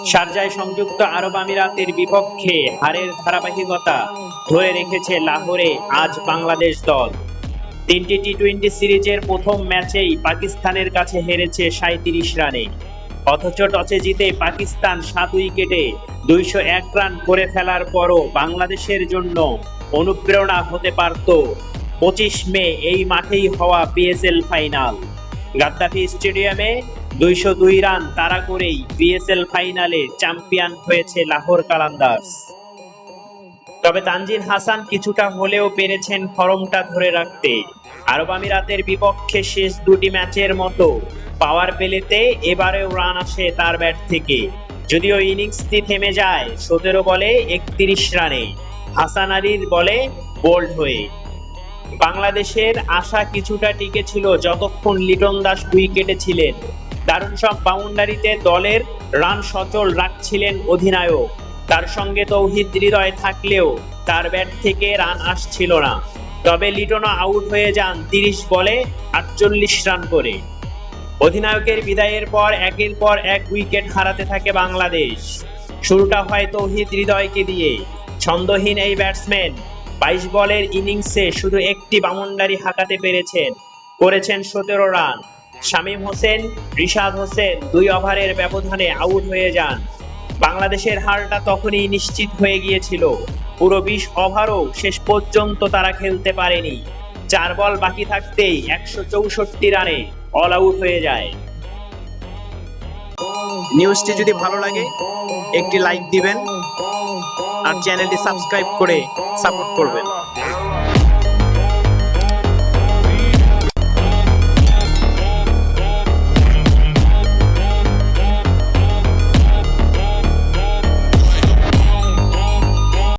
শারজায় সংযুক্ত আরব আমিরাতের বিপক্ষে হারের ধারাবাহিকতা ধরে রেখেছে লাহোরে আজ বাংলাদেশ দল। 3টি টি-20 সিরিজের প্রথম ম্যাচেই পাকিস্তানের কাছে হেরেছে 37 রানে। অথচ টসে জিতে পাকিস্তান 7 উইকেটে 201 রান করে ফেলার পরও বাংলাদেশের জন্য অনুপ্রেরণা হতে পারত 25 মে এই মাঠেই হওয়া পিএসএল ফাইনাল। গাদ্দাফি স্টেডিয়ামে 202 রান তাড়া করেই পিএসএল ফাইনালে চ্যাম্পিয়ন হয়েছে লাহোর কালান্দার্স। তবে তানজিদ হাসান কিছুটা হলেও পেরেছেন ফর্মটা ধরে রাখতে। আরব আমিরাতের বিপক্ষে শেষ দুটি ম্যাচের মতো পাওয়ার প্লেতে এবারেও রান আসে তার ব্যাট থেকে, যদিও ইনিংসটি থেমে যায় 17 বলে 31 রানে হাসান আলীর বলে বোল্ড হয়ে। বাংলাদেশের আশা কিছুটা টিকে ছিল যতক্ষণ লিটন দাস উইকেটে ছিলেন। দারুণ সব বাউন্ডারিতে দলের রান সচল রাখছিলেন অধিনায়ক। তার সঙ্গে তৌহিদ হৃদয় থাকলেও তার ব্যাট থেকে রান আসছিল না। তবে লিটনও আউট হয়ে যান 30 বলে 48 রান করে। অধিনায়কের বিদায়ের পর একের পর এক উইকেট হারাতে থাকে বাংলাদেশ। শুরুটা হয় তৌহিদ হৃদয়কে দিয়ে। ছন্দহীন এই ব্যাটসম্যান 22 বলের ইনিংসে শুধু একটি বাউন্ডারি হাঁকাতে পেরেছেন, করেছেন 17 রান। শামীম হোসেন, রিশাদ হোসেন 2 ওভারের ব্যবধানে আউট হয়ে যান। বাংলাদেশের হারটা তখনই নিশ্চিত হয়ে গিয়েছিল। পুরো 20 ওভারও শেষ পর্যন্ত তারা খেলতে পারেনি। 4 বল বাকি থাকতেই 164 রানে অল আউট হয়ে যায়। নিউজটি যদি ভালো লাগে একটি লাইক দিবেন আর চ্যানেলটি সাবস্ক্রাইব করে সাপোর্ট করবেন।